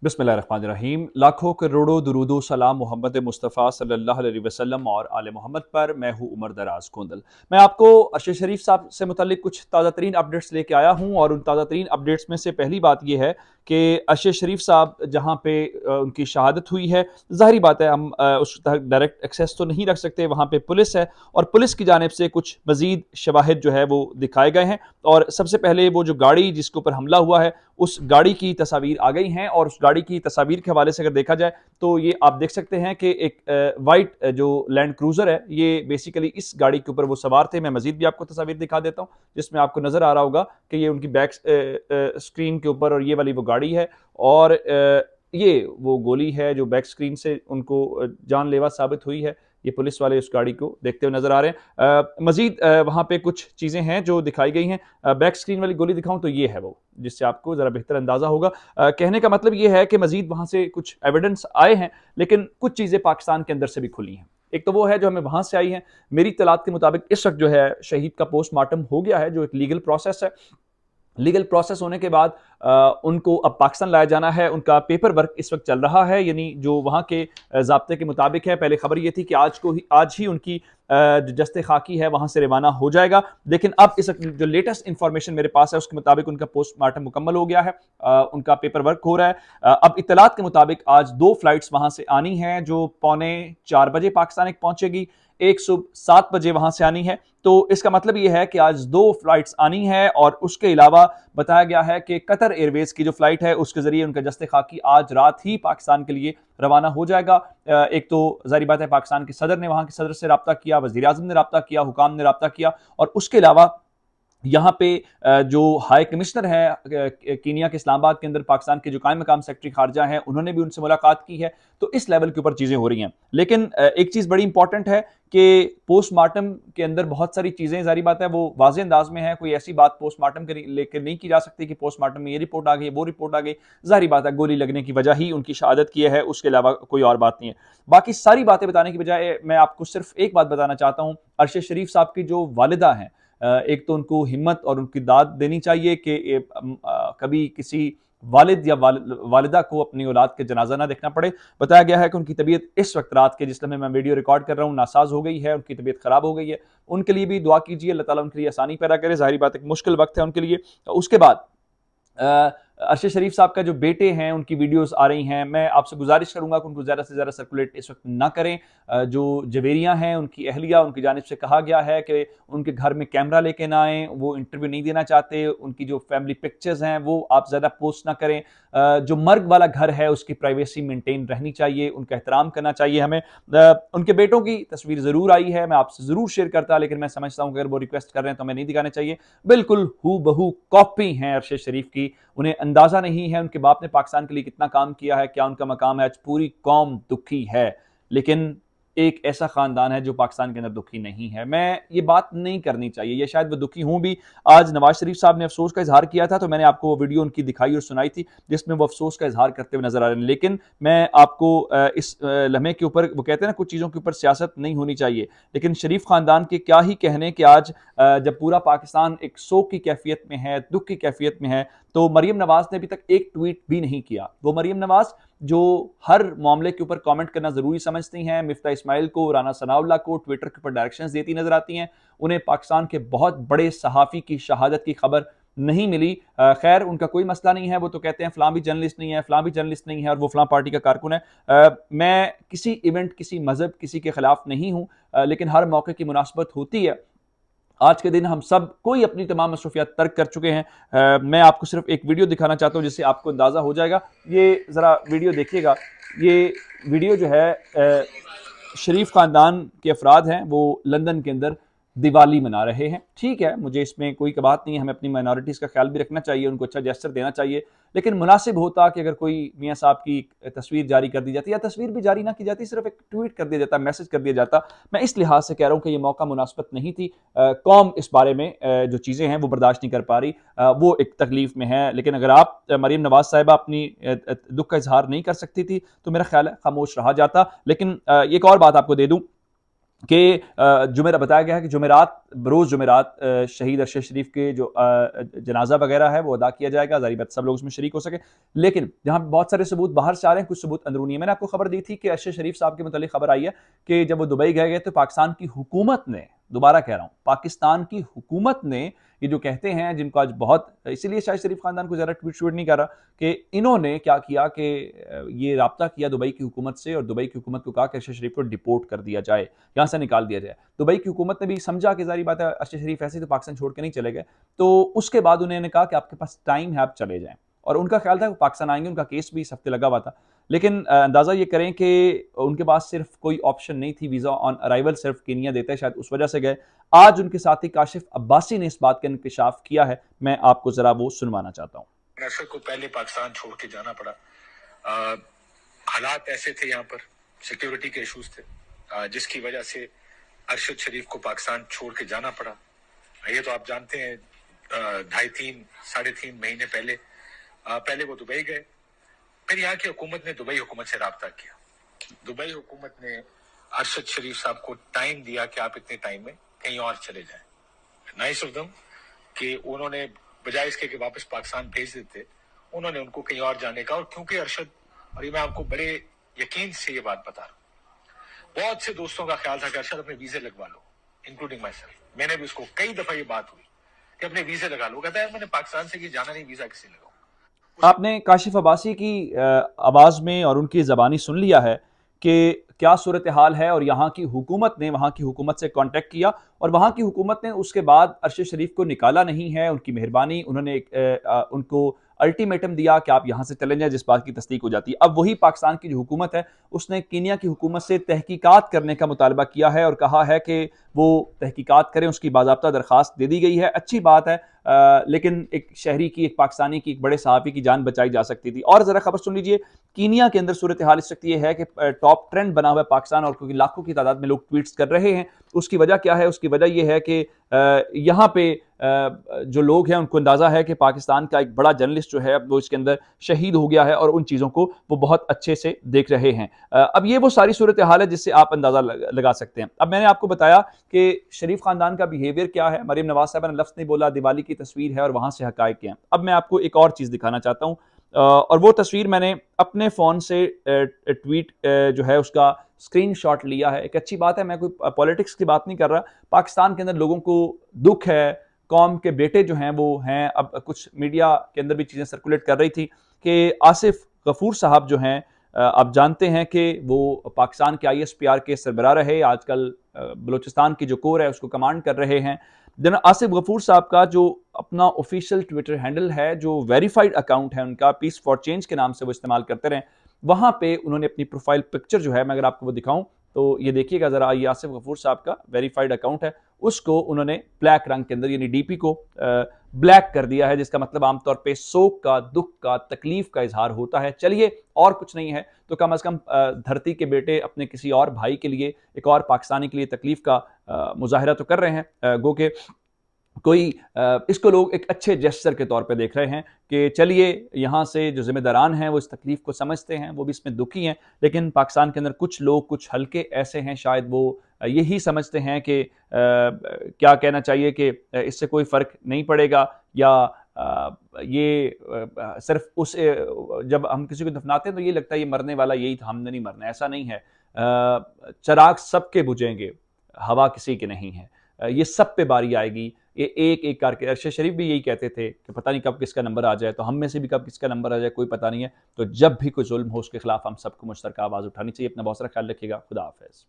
बिस्मिल्लाहिर्रहमानिर्रहीम। लाखों करोड़ों दुरूदो सलाम मोहम्मद मुस्तफ़ा सल्लल्लाहु अलैहि वसल्लम और आले मोहम्मद पर। मैं हूँ उमर दराज कोंदल। मैं आपको अरशद शरीफ साहब से मुतल्लिक कुछ ताज़ा तरीन अपडेट्स लेके आया हूँ और उन ताज़ा तरीन अपडेट्स में से पहली बात यह है कि अरशद शरीफ साहब जहाँ पे उनकी शहादत हुई है, ज़ाहिरी बात है हम उस तक डायरेक्ट एक्सेस तो नहीं रख सकते, वहाँ पे पुलिस है और पुलिस की जानिब से कुछ मज़ीद शवाहिद जो है वो दिखाए गए हैं। और सबसे पहले वो जो गाड़ी जिसके ऊपर हमला हुआ है उस गाड़ी की तस्वीर आ गई हैं और उस गाड़ी की तस्वीर के हवाले से अगर देखा जाए तो ये आप देख सकते हैं कि एक वाइट जो लैंड क्रूजर है, ये बेसिकली इस गाड़ी के ऊपर वो सवार थे। मैं मजीद भी आपको तस्वीर दिखा देता हूँ जिसमें आपको नजर आ रहा होगा कि ये उनकी बैक स्क्रीन के ऊपर और ये वाली वो गाड़ी है और ये वो गोली है जो बैक स्क्रीन से उनको जानलेवा साबित हुई है। ये पुलिस वाले उस गाड़ी को देखते हुए नजर आ रहे हैं। मजीद वहां पे कुछ चीजें हैं जो दिखाई गई हैं। बैक स्क्रीन वाली गोली दिखाऊं तो ये है वो, जिससे आपको जरा बेहतर अंदाजा होगा। कहने का मतलब ये है कि मजीद वहां से कुछ एविडेंस आए हैं, लेकिन कुछ चीजें पाकिस्तान के अंदर से भी खुली हैं। एक तो वो है जो हमें वहां से आई है। मेरी इत्तलात के मुताबिक इस वक्त जो है शहीद का पोस्टमार्टम हो गया है, जो एक लीगल प्रोसेस है। लीगल प्रोसेस होने के बाद उनको अब पाकिस्तान लाया जाना है। उनका पेपर वर्क इस वक्त चल रहा है, यानी जो वहाँ के ज़ाब्ते के मुताबिक है। पहले खबर ये थी कि आज ही उनकी जो जस्ते खाकी है वहाँ से रवाना हो जाएगा, लेकिन अब इस जो लेटेस्ट इंफॉर्मेशन मेरे पास है उसके मुताबिक उनका पोस्टमार्टम मुकम्मल हो गया है। उनका पेपर वर्क हो रहा है। अब इत्तलात के मुताबिक आज 2 फ्लाइट्स वहाँ से आनी हैं जो 3:45 बजे पाकिस्तान एक पहुँचेगी, एक सुबह 7 बजे वहां से आनी है। तो इसका मतलब यह है कि आज 2 फ्लाइट्स आनी है और उसके अलावा बताया गया है कि कतर एयरवेज की जो फ्लाइट है उसके जरिए उनका जस्ते खाकी आज रात ही पाकिस्तान के लिए रवाना हो जाएगा। एक तो जाहिर बात है पाकिस्तान के सदर ने वहां के सदर से रब्ता किया, वजीर आजम ने रब्ता किया, हुकाम ने रब्ता किया और उसके अलावा यहाँ पे जो हाई कमिश्नर है कीनिया के इस्लामाबाद के अंदर पाकिस्तान के जो कायम मकाम सेक्रेटरी खारजा हैं उन्होंने भी उनसे मुलाकात की है। तो इस लेवल के ऊपर चीजें हो रही हैं। लेकिन एक चीज बड़ी इंपॉर्टेंट है कि पोस्टमार्टम के अंदर बहुत सारी चीजें जारी बात है वो वाज़ेह अंदाज में है। कोई ऐसी बात पोस्टमार्टम के लेकर नहीं की जा सकती कि पोस्टमार्टम में ये रिपोर्ट आ गई, वो रिपोर्ट आ गई। जाहिर बात है गोली लगने की वजह ही उनकी शहादत की है, उसके अलावा कोई और बात नहीं है। बाकी सारी बातें बताने की बजाय मैं आपको सिर्फ एक बात बताना चाहता हूँ। अरशद शरीफ साहब की जो वालिदा हैं, एक तो उनको हिम्मत और उनकी दाद देनी चाहिए कि कभी किसी वालिद या वालिदा को अपनी औलाद के जनाजा ना देखना पड़े। बताया गया है कि उनकी तबीयत इस वक्त रात के जिस समय मैं वीडियो रिकॉर्ड कर रहा हूँ नासाज हो गई है, उनकी तबीयत खराब हो गई है। उनके लिए भी दुआ कीजिए, अल्लाह ताला उनके लिए आसानी पैदा करे। जाहिर बात एक मुश्किल वक्त है उनके लिए। उसके बाद अरशद शरीफ साहब का जो बेटे हैं उनकी वीडियोस आ रही हैं। मैं आपसे गुजारिश करूंगा कि उनको ज़्यादा से ज़्यादा सर्कुलेट इस वक्त ना करें। जो जवेरियां हैं उनकी अहलिया, उनकी जानिब से कहा गया है कि उनके घर में कैमरा लेके ना आएँ, वो इंटरव्यू नहीं देना चाहते। उनकी जो फैमिली पिक्चर्स हैं वो आप ज़्यादा पोस्ट ना करें। जो मर्ग वाला घर है उसकी प्राइवेसी मेंटेन रहनी चाहिए, उनका एहतराम करना चाहिए हमें। उनके बेटों की तस्वीर ज़रूर आई है, मैं आपसे ज़रूर शेयर करता, लेकिन मैं समझता हूँ कि अगर वो रिक्वेस्ट कर रहे हैं तो हमें नहीं दिखाने चाहिए। बिल्कुल हू बहू कॉपी हैं अरशद शरीफ की। उन्हें अंदाजा नहीं है उनके बाप ने पाकिस्तान के लिए कितना काम किया है, क्या उनका मकाम है। आज पूरी कौम दुखी है, लेकिन एक ऐसा खानदान है जो पाकिस्तान के अंदर दुखी नहीं है। मैं ये बात नहीं करनी चाहिए, ये शायद वो दुखी हूं भी। आज नवाज शरीफ साहब ने अफसोस का इजहार किया था तो मैंने आपको वो वीडियो उनकी दिखाई और सुनाई थी जिसमें वो अफसोस का इजहार करते हुए नजर आ रहे हैं। लेकिन मैं आपको इस लम्हे के ऊपर, वो कहते हैं ना कुछ चीज़ों के ऊपर सियासत नहीं होनी चाहिए, लेकिन शरीफ खानदान के क्या ही कहने कि आज जब पूरा पाकिस्तान एक शोक की कैफियत में है, दुख की कैफियत में है, तो मरियम नवाज ने अभी तक एक ट्वीट भी नहीं किया। वो मरियम नवाज जो हर मामले के ऊपर कमेंट करना जरूरी समझती हैं, मिफ्ता इस्माइल को, राना सनाउल्लाह को ट्विटर के ऊपर डायरेक्शंस देती नजर आती हैं, उन्हें पाकिस्तान के बहुत बड़े सहाफ़ी की शहादत की खबर नहीं मिली। खैर उनका कोई मसला नहीं है, वो तो कहते हैं फलां भी जर्नलिस्ट नहीं है, फलां भी जर्नलिस्ट नहीं है और वो फलां पार्टी का कारकुन है। मैं किसी इवेंट, किसी मजहब, किसी के खिलाफ नहीं हूँ, लेकिन हर मौके की मुनासबत होती है। आज के दिन हम सब कोई अपनी तमाम मसरूफियात तर्क कर चुके हैं। मैं आपको सिर्फ एक वीडियो दिखाना चाहता हूँ जिससे आपको अंदाज़ा हो जाएगा। ये ज़रा वीडियो देखिएगा। ये वीडियो जो है शरीफ ख़ानदान के अफराद हैं, वो लंदन के अंदर दिवाली मना रहे हैं। ठीक है, मुझे इसमें कोई बात नहीं है, हमें अपनी माइनॉरिटीज़ का ख्याल भी रखना चाहिए, उनको अच्छा जेस्चर देना चाहिए। लेकिन मुनासिब होता कि अगर कोई मियाँ साहब की तस्वीर जारी कर दी जाती, या तस्वीर भी जारी ना की जाती, सिर्फ एक ट्वीट कर दिया जाता, मैसेज कर दिया जाता। मैं इस लिहाज से कह रहा हूँ कि ये मौका मुनासिबत नहीं थी। कौम इस बारे में जो चीज़ें हैं वो बर्दाश्त नहीं कर पा रही, वो एक तकलीफ में है। लेकिन अगर आप मरीम नवाज साहिबा अपनी दुख का इजहार नहीं कर सकती थी तो मेरा ख्याल है खामोश रहा जाता। लेकिन एक और बात आपको दे दूँ कि जुमेरा बताया गया है कि जुमेरात रोज़ जुमेरात शहीद अरशद शरीफ के जो जनाजा वगैरह है वो अदा किया जाएगा। ज़ाहिर बात सब लोग उसमें शरीक हो सके, लेकिन जहाँ बहुत सारे सबूत बाहर से आ रहे हैं, कुछ सबूत अंदरूनी है। मैंने आपको खबर दी थी कि अरशद शरीफ साहब के मतलब खबर आई है कि जब वो दुबई गए तो पाकिस्तान की हुकूमत ने, दोबारा कह रहा हूँ, पाकिस्तान की हुकूमत ने, ये जो कहते हैं जिनको आज बहुत, इसीलिए शायद शरीफ खानदान को ज़्यादा ट्वीट नहीं कर रहा, कि इन्होंने क्या किया कि ये राब्ता किया दुबई की हुकूमत से और दुबई की हुकूमत को कहा कि अरशद शरीफ को डिपोर्ट कर दिया जाए, यहाँ से निकाल दिया जाए। दुबई की हुकूमत ने भी समझा कि जारी बात है अरशद शरीफ ऐसे तो पाकिस्तान छोड़ के नहीं चले गए, तो उसके बाद उन्होंने कहा कि आपके पास टाइम है, आप चले जाएं। और उनका ख्याल था कि पाकिस्तान आएंगे, उनका केस भी इस हफ्ते लगा हुआ था, लेकिन अंदाज़ा ये करें कि उनके पास सिर्फ कोई ऑप्शन नहीं थी, वीज़ा ऑन अराइवल सिर्फ कीनिया देता है, शायद उस वजह से गए। आज उनके साथी काशिफ अब्बासी ने इस बात का इंकशाफ किया है, मैं आपको ज़रा वो सुनवाना चाहता हूँ। अरशद को पहले पाकिस्तान छोड़ के जाना पड़ा। हालात ऐसे थे, यहाँ पर सिक्योरिटी के इश्यूज थे, जिसकी वजह से अरशद शरीफ को पाकिस्तान छोड़ के जाना पड़ा। ये तो आप जानते हैं, 2.5-3 महीने पहले वो दुबई गए। फिर यहाँ की हुकूमत ने दुबई हुकूमत से राब्ता किया। दुबई हुकूमत ने अरशद शरीफ साहब को टाइम दिया कि आप इतने टाइम में कहीं और चले जाएं। नाइस ऑफ देम कि उन्होंने बजाय इसके कि वापस पाकिस्तान भेज देते, उन्होंने उनको कहीं और जाने का। और क्योंकि अरशद, और ये मैं आपको बड़े यकीन से ये बात बता रहा हूँ, बहुत से दोस्तों का ख्याल था कि अरशद अपने वीजे लगवा लो, इंक्लूडिंग माई सेल्फ। मैंने भी उसको कई दफा ये बात हुई कि अपने वीजे लगा लो। कहता है मैंने पाकिस्तान से जाना नहीं, वीजा किसी लगाऊं। आपने काशिफ अब्बासी की आवाज़ में और उनकी ज़बानी सुन लिया है कि क्या सूरत हाल है, और यहाँ की हुकूमत ने वहाँ की हुकूमत से कांटेक्ट किया और वहाँ की हुकूमत ने उसके बाद अरशद शरीफ को निकाला नहीं है। उनकी मेहरबानी, उन्होंने उनको अल्टीमेटम दिया कि आप यहाँ से चले जाएं, जिस बात की तस्दीक हो जाती है। अब वही पाकिस्तान की जो हुकूमत है उसने कीनिया की हुकूमत से तहकीकात करने का मुतालबा किया है और कहा है कि वो तहकीकात करें, उसकी बाज़ाब्ता दरख्वास्त दे दी गई है। अच्छी बात है, लेकिन एक शहरी की, एक पाकिस्तानी की, एक बड़े सहाफ़ी की जान बचाई जा सकती थी। और ज़रा खबर सुन लीजिए, कीनिया के अंदर सूरत हाल इस वक्त ये है कि टॉप ट्रेंड बना हुआ है पाकिस्तान, और क्योंकि लाखों की तादाद में लोग ट्वीट्स कर रहे हैं। उसकी वजह क्या है? उसकी वजह यह है कि यहाँ पे जो लोग हैं उनको अंदाज़ा है कि पाकिस्तान का एक बड़ा जर्नलिस्ट जो है वो इसके अंदर शहीद हो गया है, और उन चीज़ों को वो बहुत अच्छे से देख रहे हैं। अब ये वो सारी सूरत हाल है जिससे आप अंदाज़ा लगा सकते हैं। अब मैंने आपको बताया कि शरीफ खानदान का बिहेवियर क्या है। मरीम नवाज साहब ने लफ्ज़ नहीं बोला, दिवाली की तस्वीर है और वहाँ से हकायक हैं। अब मैं आपको एक और चीज़ दिखाना चाहता हूँ, और वो तस्वीर मैंने अपने फ़ोन से ट्वीट जो है उसका स्क्रीनशॉट लिया है। एक अच्छी बात है, मैं कोई पॉलिटिक्स की बात नहीं कर रहा। पाकिस्तान के अंदर लोगों को दुख है, कौम के बेटे जो हैं वो हैं। अब कुछ मीडिया के अंदर भी चीज़ें सर्कुलेट कर रही थी कि आसिफ गफूर साहब जो हैं, आप जानते हैं कि वो पाकिस्तान के ISPR के सरबराह रहे, आजकल बलूचिस्तान की जो कोर है उसको कमांड कर रहे हैं। जनाब आसिफ गफूर साहब का जो अपना ऑफिशियल ट्विटर हैंडल है, जो वेरीफाइड अकाउंट है उनका, पीस फॉर चेंज के नाम से वो इस्तेमाल करते रहे, वहाँ पे उन्होंने अपनी प्रोफाइल पिक्चर जो है, मैं अगर आपको वो दिखाऊं तो ये देखिएगा ज़रा, ये आसिफ गफूर साहब का वेरीफाइड अकाउंट है, उसको उन्होंने ब्लैक रंग के अंदर यानी DP को ब्लैक कर दिया है, जिसका मतलब आमतौर पे शोक का, दुख का, तकलीफ का इजहार होता है। चलिए, और कुछ नहीं है तो कम से कम धरती के बेटे अपने किसी और भाई के लिए, एक और पाकिस्तानी के लिए तकलीफ का मुजाहिरा तो कर रहे हैं। गो के कोई इसको लोग एक अच्छे जेस्चर के तौर पे देख रहे हैं कि चलिए, यहाँ से जो जिम्मेदारान हैं वो इस तकलीफ को समझते हैं, वो भी इसमें दुखी हैं। लेकिन पाकिस्तान के अंदर कुछ लोग, कुछ हल्के ऐसे हैं, शायद वो यही समझते हैं कि क्या कहना चाहिए कि इससे कोई फ़र्क नहीं पड़ेगा, या ये सिर्फ उस जब हम किसी को दफनाते हैं तो ये लगता है ये मरने वाला यही था, हमने नहीं मरना। ऐसा नहीं है। चिराग सबके बुझेंगे, हवा किसी की नहीं है। ये सब पे बारी आएगी, ये एक एक करके। अरशद शरीफ भी यही कहते थे कि पता नहीं कब किसका नंबर आ जाए, तो हम में से भी कब किसका नंबर आ जाए कोई पता नहीं है। तो जब भी कोई जुल्म हो उसके खिलाफ हम सबको मुश्तरका आवाज़ उठानी चाहिए। अपना बहुत सारा ख्याल रखिएगा। खुदा हाफिज़।